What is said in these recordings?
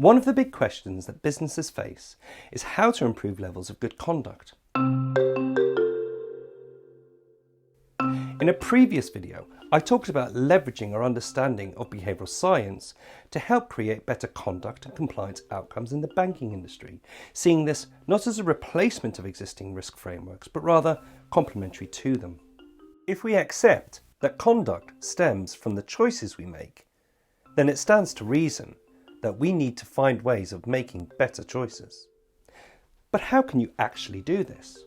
One of the big questions that businesses face is how to improve levels of good conduct. In a previous video, I talked about leveraging our understanding of behavioural science to help create better conduct and compliance outcomes in the banking industry, seeing this not as a replacement of existing risk frameworks, but rather complementary to them. If we accept that conduct stems from the choices we make, then it stands to reason that we need to find ways of making better choices. But how can you actually do this?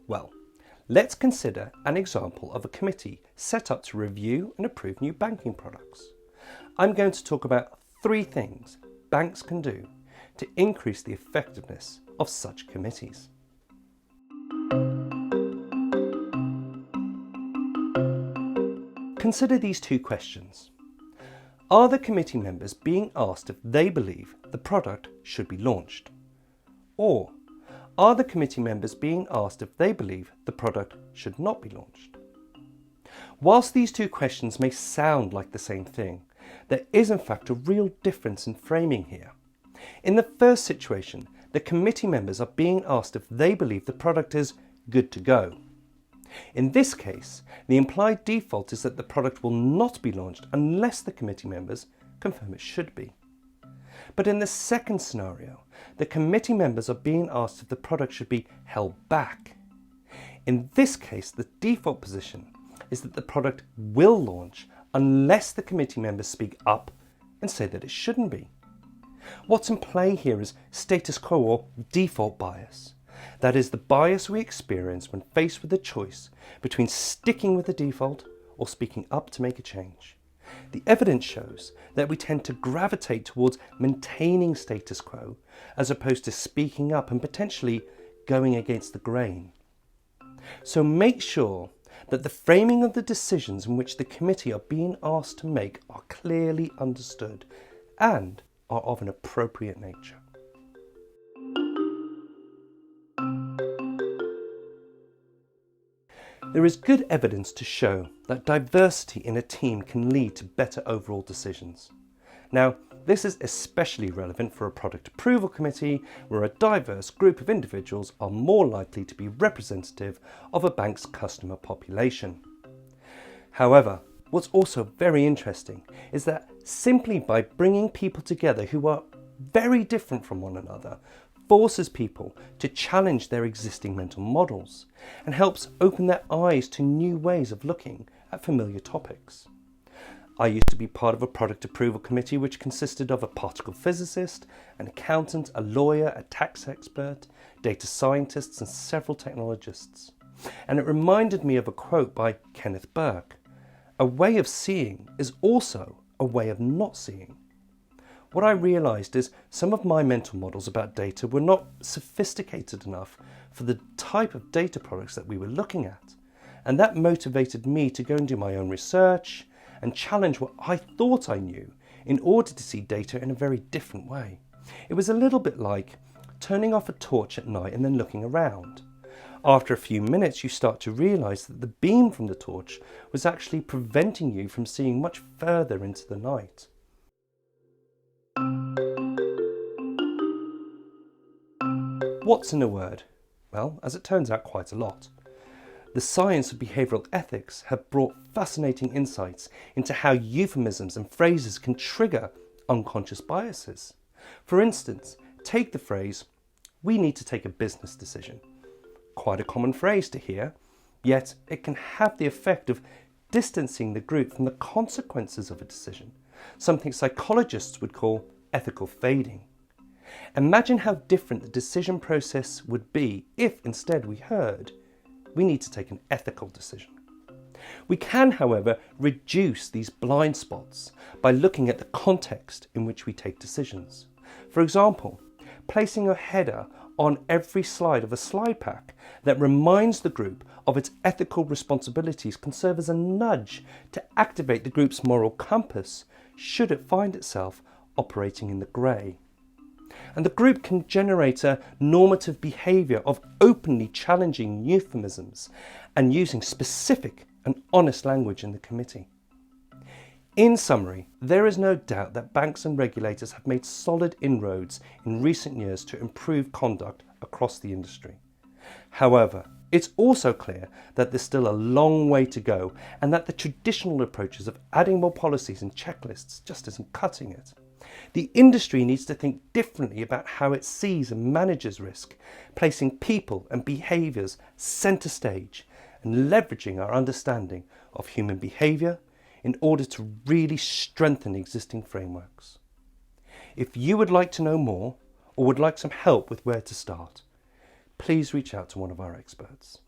Well, let's consider an example of a committee set up to review and approve new banking products. I'm going to talk about 3 things banks can do to increase the effectiveness of such committees. Consider these 2 questions. Are the committee members being asked if they believe the product should be launched? Or are the committee members being asked if they believe the product should not be launched? Whilst these 2 questions may sound like the same thing, there is in fact a real difference in framing here. In the first situation, the committee members are being asked if they believe the product is good to go. In this case, the implied default is that the product will not be launched unless the committee members confirm it should be. But in the second scenario, the committee members are being asked if the product should be held back. In this case, the default position is that the product will launch unless the committee members speak up and say that it shouldn't be. What's in play here is status quo or default bias. That is the bias we experience when faced with a choice between sticking with the default or speaking up to make a change. The evidence shows that we tend to gravitate towards maintaining status quo as opposed to speaking up and potentially going against the grain. So make sure that the framing of the decisions in which the committee are being asked to make are clearly understood and are of an appropriate nature. There is good evidence to show that diversity in a team can lead to better overall decisions. Now, this is especially relevant for a product approval committee where a diverse group of individuals are more likely to be representative of a bank's customer population. However, what's also very interesting is that simply by bringing people together who are very different from one another forces people to challenge their existing mental models and helps open their eyes to new ways of looking at familiar topics. I used to be part of a product approval committee which consisted of a particle physicist, an accountant, a lawyer, a tax expert, data scientists and several technologists. And it reminded me of a quote by Kenneth Burke: "A way of seeing is also a way of not seeing." What I realised is some of my mental models about data were not sophisticated enough for the type of data products that we were looking at, and that motivated me to go and do my own research and challenge what I thought I knew in order to see data in a very different way. It was a little bit like turning off a torch at night and then looking around. After a few minutes you start to realise that the beam from the torch was actually preventing you from seeing much further into the night. What's in a word? Well, as it turns out, quite a lot. The science of behavioural ethics have brought fascinating insights into how euphemisms and phrases can trigger unconscious biases. For instance, take the phrase, "We need to take a business decision." Quite a common phrase to hear, yet it can have the effect of distancing the group from the consequences of a decision, something psychologists would call ethical fading. Imagine how different the decision process would be if instead we heard, "We need to take an ethical decision." We can, however, reduce these blind spots by looking at the context in which we take decisions. For example, placing a header on every slide of a slide pack that reminds the group of its ethical responsibilities can serve as a nudge to activate the group's moral compass should it find itself operating in the grey. And the group can generate a normative behaviour of openly challenging euphemisms and using specific and honest language in the committee. In summary, there is no doubt that banks and regulators have made solid inroads in recent years to improve conduct across the industry. However, it's also clear that there's still a long way to go and that the traditional approaches of adding more policies and checklists just isn't cutting it. The industry needs to think differently about how it sees and manages risk, placing people and behaviours centre stage and leveraging our understanding of human behaviour in order to really strengthen existing frameworks. If you would like to know more or would like some help with where to start, please reach out to one of our experts.